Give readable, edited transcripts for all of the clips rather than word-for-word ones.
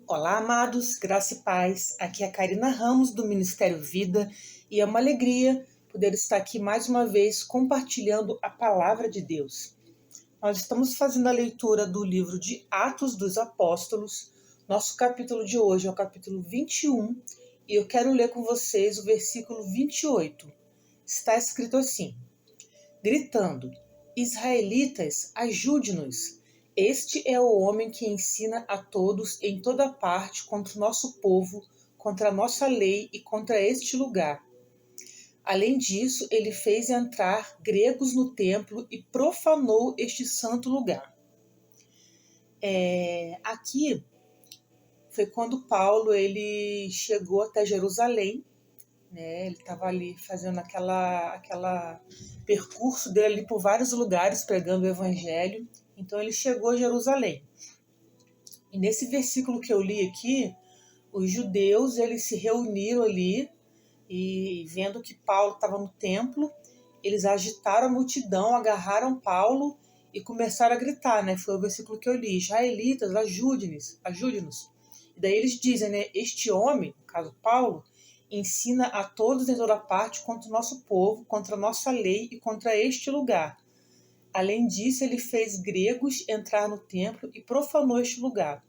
Olá, amados, graça e paz. Aqui é a Karina Ramos, do Ministério Vida, e é uma alegria poder estar aqui mais uma vez compartilhando a palavra de Deus. Nós estamos fazendo a leitura do livro de Atos dos Apóstolos. Nosso capítulo de hoje é o capítulo 21, e eu quero ler com vocês o versículo 28. Está escrito assim: gritando: Israelitas, ajude-nos! Este é o homem que ensina a todos em toda parte contra o nosso povo, contra a nossa lei e contra este lugar. Além disso, ele fez entrar gregos no templo e profanou este santo lugar. Aqui foi quando Paulo ele chegou até Jerusalém, né? Ele estava ali fazendo aquela percurso dele ali por vários lugares pregando o evangelho. Então ele chegou a Jerusalém. E nesse versículo que eu li aqui, os judeus eles se reuniram ali e vendo que Paulo estava no templo, eles agitaram a multidão, agarraram Paulo e começaram a gritar, né? Foi o versículo que eu li: Israelitas, ajude-nos, ajude-nos. E daí eles dizem, né? Este homem, no caso Paulo, ensina a todos em toda parte contra o nosso povo, contra a nossa lei e contra este lugar. Além disso, ele fez gregos entrar no templo e profanou este lugar.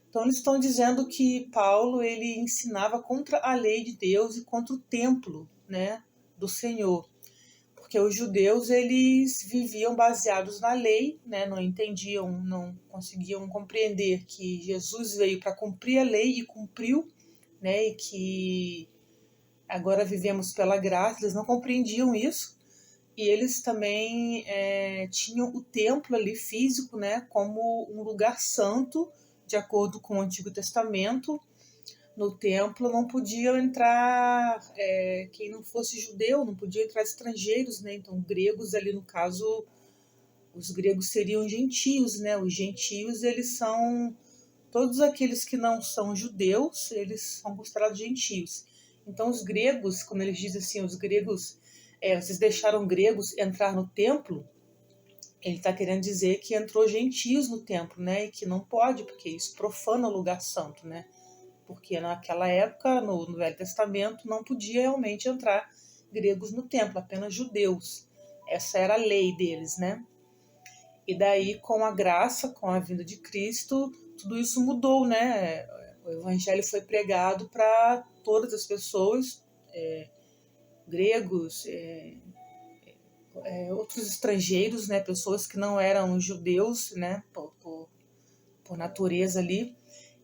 Então eles estão dizendo que Paulo ele ensinava contra a lei de Deus e contra o templo, né, do Senhor. Porque os judeus eles viviam baseados na lei, né, não entendiam, não conseguiam compreender que Jesus veio para cumprir a lei e cumpriu, né, e que agora vivemos pela graça. Eles não compreendiam isso. E eles também tinham o templo ali físico, né, como um lugar santo, de acordo com o Antigo Testamento. No templo não podiam entrar quem não fosse judeu, não podia entrar estrangeiros, né? Então gregos ali no caso, os gregos seriam gentios, né? Os gentios eles são todos aqueles que não são judeus, eles são considerados gentios. Então os gregos, quando eles dizem assim, os gregos vocês deixaram gregos entrar no templo, ele está querendo dizer que entrou gentios no templo, né? E que não pode, porque isso profana o lugar santo, né? Porque naquela época, no Velho Testamento, não podia realmente entrar gregos no templo, apenas judeus. Essa era a lei deles, né? E daí, com a graça, com a vinda de Cristo, tudo isso mudou, né? O evangelho foi pregado para todas as pessoas, gregos, outros estrangeiros, né, pessoas que não eram judeus, né, por natureza ali.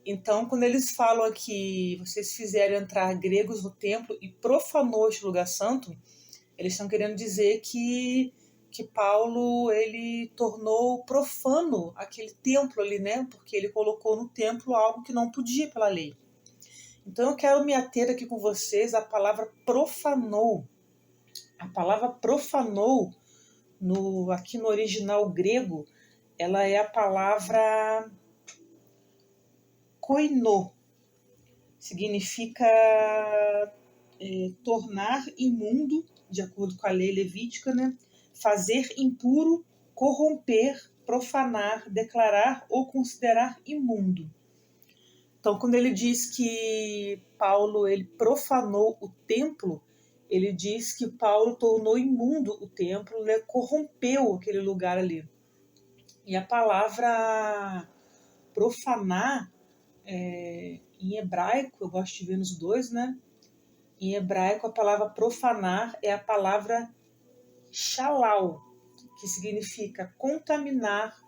Então, quando eles falam aqui, vocês fizeram entrar gregos no templo e profanou este lugar santo, eles estão querendo dizer que Paulo ele tornou profano aquele templo ali, né, porque ele colocou no templo algo que não podia pela lei. Então, eu quero me ater aqui com vocês à palavra profanou. A palavra profanou aqui no original grego, ela é a palavra koinô. Significa tornar imundo, de acordo com a lei levítica, né? Fazer impuro, corromper, profanar, declarar ou considerar imundo. Então, quando ele diz que Paulo ele profanou o templo, ele diz que Paulo tornou imundo o templo, né? Corrompeu aquele lugar ali. E a palavra profanar, em hebraico, eu gosto de ver nos dois, né? Em hebraico, a palavra profanar é a palavra shalal, que significa contaminar,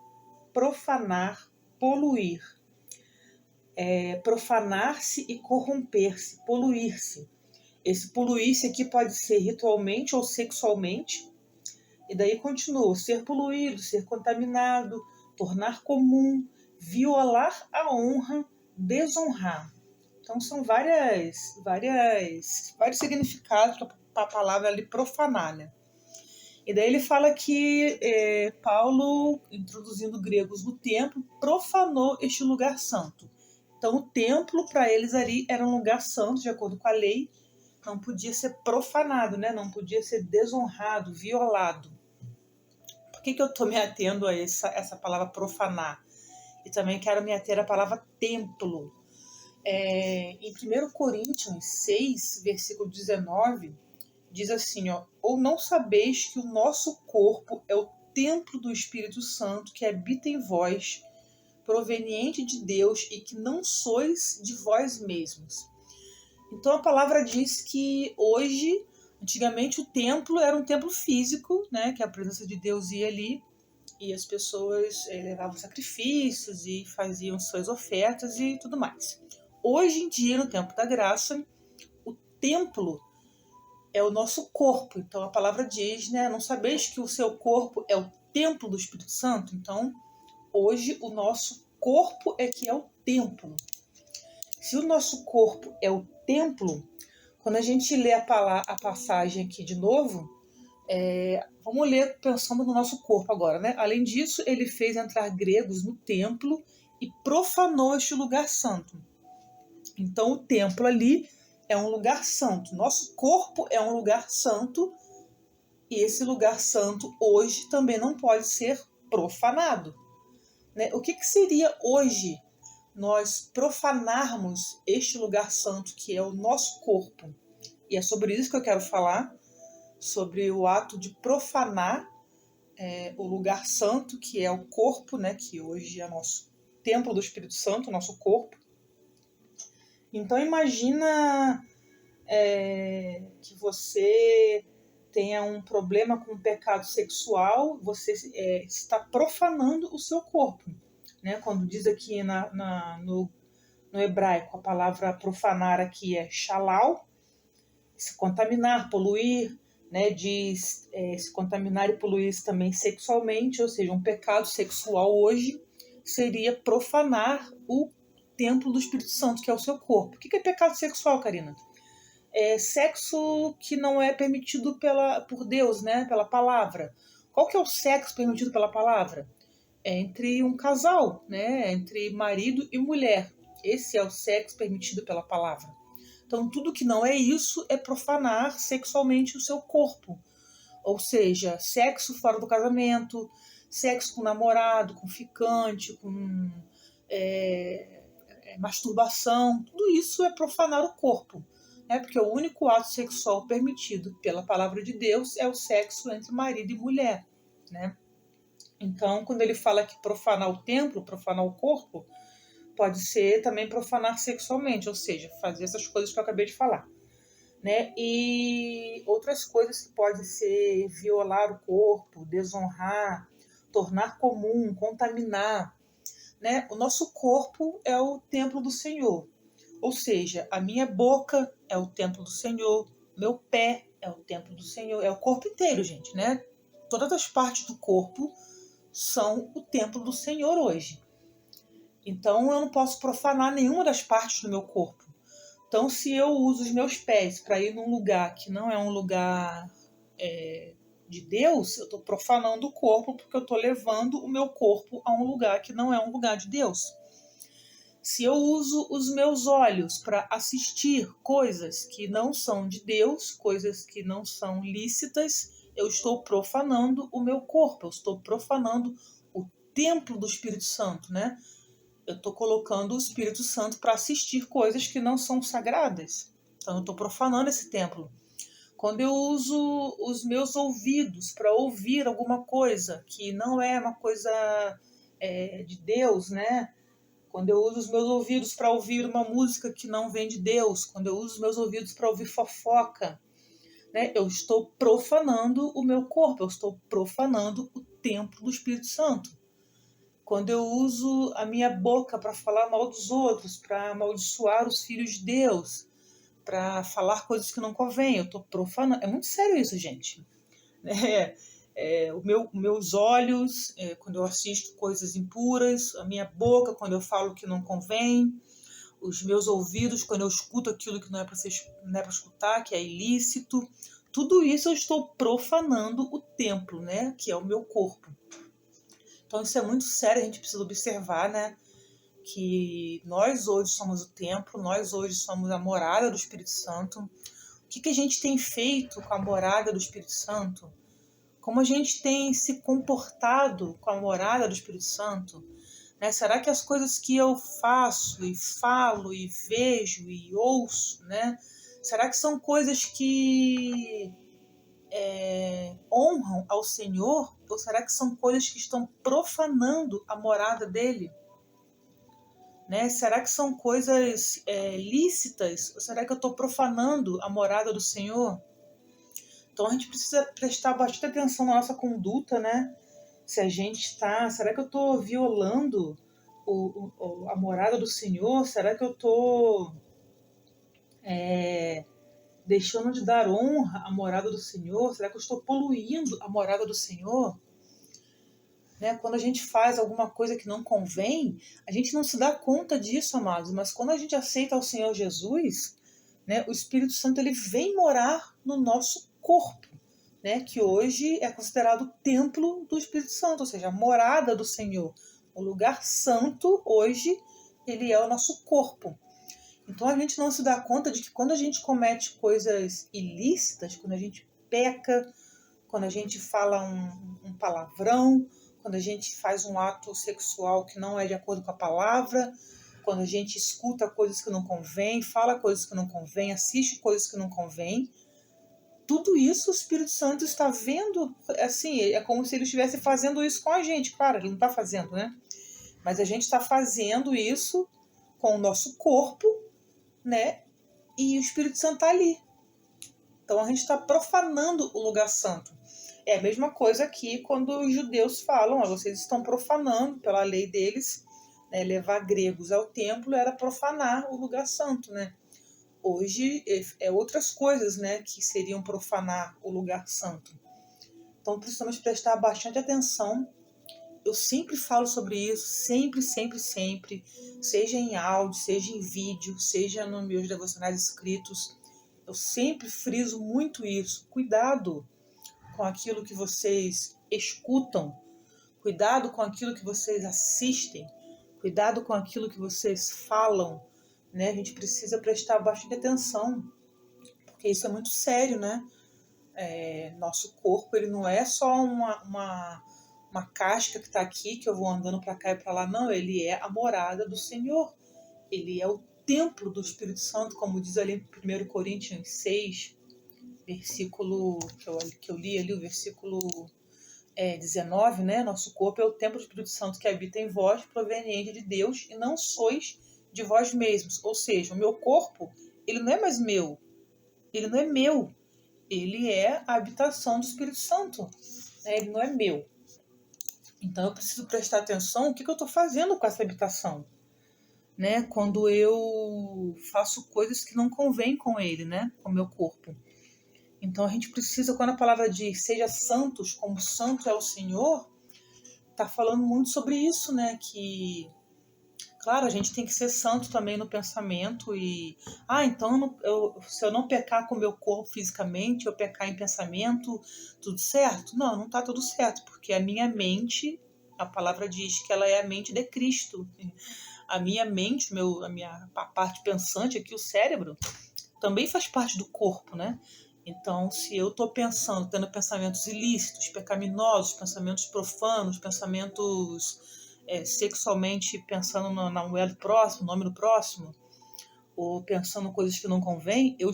profanar, poluir. Profanar-se e corromper-se, poluir-se. Esse poluir-se aqui pode ser ritualmente ou sexualmente. E daí continua: ser poluído, ser contaminado, tornar comum, violar a honra, desonrar. Então são vários significados para a palavra ali profanar, né? E daí ele fala que Paulo, introduzindo gregos no templo, profanou este lugar santo. Então o templo para eles ali era um lugar santo, de acordo com a lei, não podia ser profanado, né? Não podia ser desonrado, violado. Por que eu estou me atendo a essa palavra profanar? E também quero me ater à palavra templo. Em 1 Coríntios 6, versículo 19, diz assim, ó: ou não sabeis que o nosso corpo é o templo do Espírito Santo que habita em vós, proveniente de Deus, e que não sois de vós mesmos. Então a palavra diz que hoje, antigamente o templo era um templo físico, né, que a presença de Deus ia ali e as pessoas levavam sacrifícios e faziam suas ofertas e tudo mais. Hoje em dia, no tempo da graça, o templo é o nosso corpo. Então a palavra diz, né, não sabeis que o seu corpo é o templo do Espírito Santo? Então, hoje o nosso corpo é que é o templo. Se o nosso corpo é o templo, quando a gente lê a passagem aqui de novo, vamos ler pensando no nosso corpo agora, né? Além disso, ele fez entrar gregos no templo e profanou este lugar santo. Então, o templo ali é um lugar santo. Nosso corpo é um lugar santo e esse lugar santo hoje também não pode ser profanado, né? O que seria hoje nós profanarmos este lugar santo que é o nosso corpo? E é sobre isso que eu quero falar, sobre o ato de profanar o lugar santo, que é o corpo, né, que hoje é nosso templo do Espírito Santo, nosso corpo. Então imagina que você tenha um problema com o pecado sexual, você está profanando o seu corpo, né? Quando diz aqui no hebraico, a palavra profanar aqui é shalal, se contaminar, poluir, né? Diz se contaminar e poluir também sexualmente, ou seja, um pecado sexual hoje seria profanar o templo do Espírito Santo, que é o seu corpo. O que é pecado sexual, Karina? É sexo que não é permitido por Deus, né? Pela palavra. Qual que é o sexo permitido pela palavra? É entre um casal, né? Entre marido e mulher. Esse é o sexo permitido pela palavra. Então, tudo que não é isso é profanar sexualmente o seu corpo. Ou seja, sexo fora do casamento, sexo com namorado, com ficante, com masturbação. Tudo isso é profanar o corpo. Porque o único ato sexual permitido pela palavra de Deus é o sexo entre marido e mulher, né? Então, quando ele fala que profanar o templo, profanar o corpo, pode ser também profanar sexualmente, ou seja, fazer essas coisas que eu acabei de falar, né? E outras coisas que podem ser violar o corpo, desonrar, tornar comum, contaminar, né? O nosso corpo é o templo do Senhor. Ou seja, a minha boca é o templo do Senhor, meu pé é o templo do Senhor, é o corpo inteiro, gente, né? Todas as partes do corpo são o templo do Senhor hoje. Então eu não posso profanar nenhuma das partes do meu corpo. Então, se eu uso os meus pés para ir num lugar que não é um lugar de Deus, eu estou profanando o corpo porque eu estou levando o meu corpo a um lugar que não é um lugar de Deus. Se eu uso os meus olhos para assistir coisas que não são de Deus, coisas que não são lícitas, eu estou profanando o meu corpo, eu estou profanando o templo do Espírito Santo, né? Eu estou colocando o Espírito Santo para assistir coisas que não são sagradas. Então eu estou profanando esse templo. Quando eu uso os meus ouvidos para ouvir alguma coisa que não é uma coisa de Deus, né? Quando eu uso os meus ouvidos para ouvir uma música que não vem de Deus, quando eu uso os meus ouvidos para ouvir fofoca, né, eu estou profanando o meu corpo, eu estou profanando o templo do Espírito Santo. Quando eu uso a minha boca para falar mal dos outros, para amaldiçoar os filhos de Deus, para falar coisas que não convêm, eu estou profanando. É muito sério isso, gente. Meus olhos, quando eu assisto coisas impuras, a minha boca, quando eu falo que não convém, os meus ouvidos, quando eu escuto aquilo que não é para escutar, que é ilícito, tudo isso eu estou profanando o templo, né, que é o meu corpo. Então isso é muito sério, a gente precisa observar, né, que nós hoje somos o templo, nós hoje somos a morada do Espírito Santo. O que a gente tem feito com a morada do Espírito Santo? Como a gente tem se comportado com a morada do Espírito Santo, Né? Será que as coisas que eu faço e falo e vejo e ouço, né? Será que são coisas que honram ao Senhor? Ou será que são coisas que estão profanando a morada dele? Né? Será que são coisas lícitas? Ou será que eu estou profanando a morada do Senhor? Então a gente precisa prestar bastante atenção na nossa conduta, né? Se a gente está... Será que eu estou violando a morada do Senhor? Será que eu estou deixando de dar honra à morada do Senhor? Será que eu estou poluindo a morada do Senhor? Né? Quando a gente faz alguma coisa que não convém, a gente não se dá conta disso, amados, mas quando a gente aceita o Senhor Jesus, né, o Espírito Santo ele vem morar no nosso corpo, né, que hoje é considerado o templo do Espírito Santo, ou seja, a morada do Senhor. O lugar santo, hoje, ele é o nosso corpo. Então a gente não se dá conta de que quando a gente comete coisas ilícitas, quando a gente peca, quando a gente fala um palavrão, quando a gente faz um ato sexual que não é de acordo com a palavra, quando a gente escuta coisas que não convém, fala coisas que não convém, assiste coisas que não convém, tudo isso o Espírito Santo está vendo, assim, é como se ele estivesse fazendo isso com a gente. Claro, ele não está fazendo, né? Mas a gente está fazendo isso com o nosso corpo, né? E o Espírito Santo está ali. Então a gente está profanando o lugar santo. É a mesma coisa aqui quando os judeus falam, vocês estão profanando pela lei deles, né, levar gregos ao templo era profanar o lugar santo, né? Hoje é outras coisas, né, que seriam profanar o lugar santo. Então precisamos prestar bastante atenção. Eu sempre falo sobre isso, sempre, sempre, sempre, seja em áudio, seja em vídeo, seja nos meus devocionais escritos. Eu sempre friso muito isso. Cuidado com aquilo que vocês escutam, cuidado com aquilo que vocês assistem, cuidado com aquilo que vocês falam, né? A gente precisa prestar bastante atenção, porque isso é muito sério, né? Nosso corpo, ele não é só uma casca que está aqui, que eu vou andando para cá e para lá, não, ele é a morada do Senhor, ele é o templo do Espírito Santo, como diz ali em 1 Coríntios 6, versículo que eu li ali, o versículo 19, né? Nosso corpo é o templo do Espírito Santo que habita em vós, proveniente de Deus, e não sois de vós mesmos. Ou seja, o meu corpo, ele não é mais meu, ele não é meu, ele é a habitação do Espírito Santo, né? Ele não é meu. Então eu preciso prestar atenção o que eu estou fazendo com essa habitação, né? Quando eu faço coisas que não convêm com ele, né? Com o meu corpo. Então a gente precisa, quando a palavra diz seja santos como santo é o Senhor, tá falando muito sobre isso, né? Que, claro, a gente tem que ser santo também no pensamento e... então se eu não pecar com o meu corpo fisicamente, eu pecar em pensamento, tudo certo? Não, não tá tudo certo, porque a minha mente, a palavra diz que ela é a mente de Cristo. A minha mente, a parte pensante aqui, o cérebro, também faz parte do corpo, né? Então, se eu estou pensando, tendo pensamentos ilícitos, pecaminosos, pensamentos profanos, pensamentos sexualmente pensando na mulher do próximo, no homem do próximo, ou pensando coisas que não convêm, eu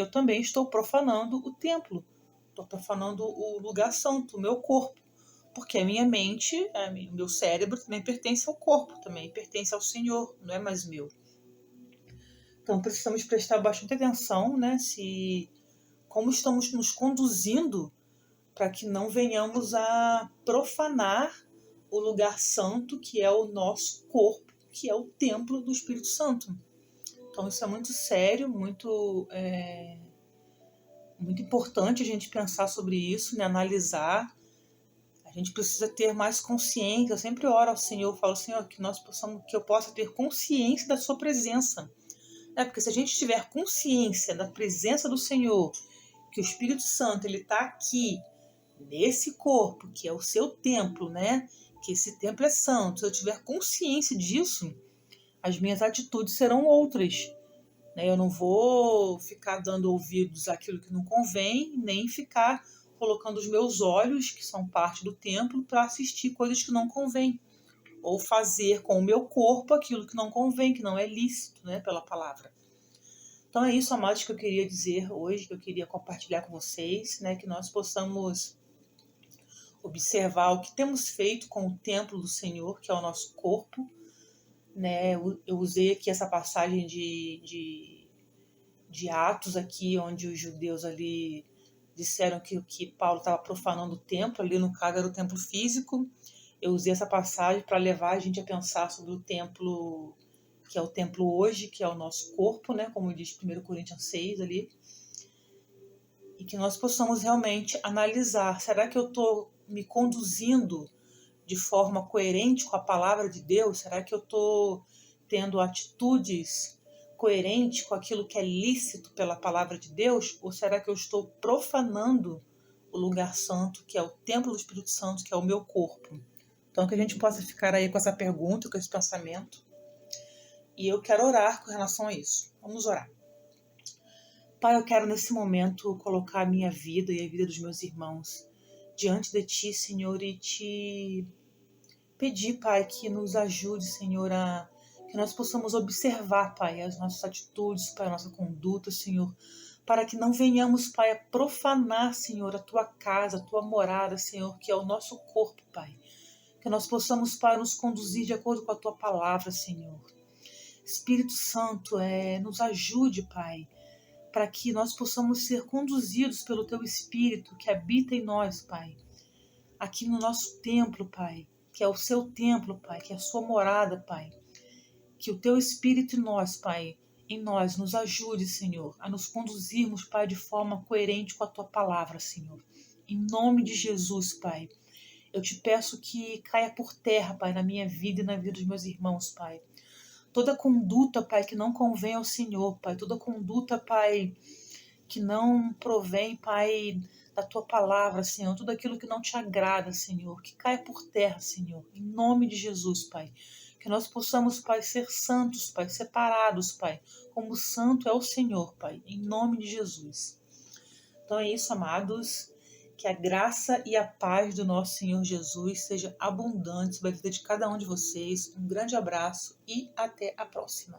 também estou profanando o templo, estou profanando o lugar santo, o meu corpo, porque a minha mente, o meu cérebro também pertence ao corpo, também pertence ao Senhor, não é mais meu. Então, precisamos prestar bastante atenção, né, como estamos nos conduzindo para que não venhamos a profanar o lugar santo, que é o nosso corpo, que é o templo do Espírito Santo. Então isso é muito sério, muito importante a gente pensar sobre isso, né? Analisar. A gente precisa ter mais consciência. Eu sempre oro ao Senhor, falo, Senhor, que eu possa ter consciência da sua presença. Porque se a gente tiver consciência da presença do Senhor, que o Espírito Santo ele está aqui nesse corpo, que é o seu templo, né? Que esse templo é santo. Se eu tiver consciência disso, as minhas atitudes serão outras, né? Eu não vou ficar dando ouvidos àquilo que não convém, nem ficar colocando os meus olhos, que são parte do templo, para assistir coisas que não convêm. ou fazer com o meu corpo aquilo que não convém, que não é lícito, né, pela palavra. Então é isso, amados, que eu queria dizer hoje, que eu queria compartilhar com vocês, né, que nós possamos observar o que temos feito com o templo do Senhor, que é o nosso corpo, né? Eu usei aqui essa passagem de Atos aqui, onde os judeus ali disseram que Paulo estava profanando o templo, ali no caso era o templo físico. Eu usei essa passagem para levar a gente a pensar sobre o templo, que é o templo hoje, que é o nosso corpo, né? Como diz 1 Coríntios 6 ali. E que nós possamos realmente analisar, será que eu estou me conduzindo de forma coerente com a palavra de Deus? Será que eu estou tendo atitudes coerentes com aquilo que é lícito pela palavra de Deus? Ou será que eu estou profanando o lugar santo, que é o templo do Espírito Santo, que é o meu corpo? Então, que a gente possa ficar aí com essa pergunta, com esse pensamento. E eu quero orar com relação a isso. Vamos orar. Pai, eu quero nesse momento colocar a minha vida e a vida dos meus irmãos diante de Ti, Senhor, e Te pedir, Pai, que nos ajude, Senhor, que nós possamos observar, Pai, as nossas atitudes, Pai, a nossa conduta, Senhor, para que não venhamos, Pai, a profanar, Senhor, a Tua casa, a Tua morada, Senhor, que é o nosso corpo, Pai. Que nós possamos, Pai, nos conduzir de acordo com a Tua palavra, Senhor. Espírito Santo, nos ajude, Pai, para que nós possamos ser conduzidos pelo Teu Espírito que habita em nós, Pai. Aqui no nosso templo, Pai, que é o Seu templo, Pai, que é a Sua morada, Pai. Que o Teu Espírito em nós, nos ajude, Senhor, a nos conduzirmos, Pai, de forma coerente com a Tua palavra, Senhor. Em nome de Jesus, Pai, eu Te peço que caia por terra, Pai, na minha vida e na vida dos meus irmãos, Pai. Toda conduta, Pai, que não convém ao Senhor, Pai. Toda conduta, Pai, que não provém, Pai, da Tua palavra, Senhor. Tudo aquilo que não Te agrada, Senhor. Que caia por terra, Senhor. Em nome de Jesus, Pai. Que nós possamos, Pai, ser santos, Pai, separados, Pai. Como santo é o Senhor, Pai. Em nome de Jesus. Então é isso, amados. Que a graça e a paz do nosso Senhor Jesus seja abundante sobre a vida de cada um de vocês. Um grande abraço e até a próxima.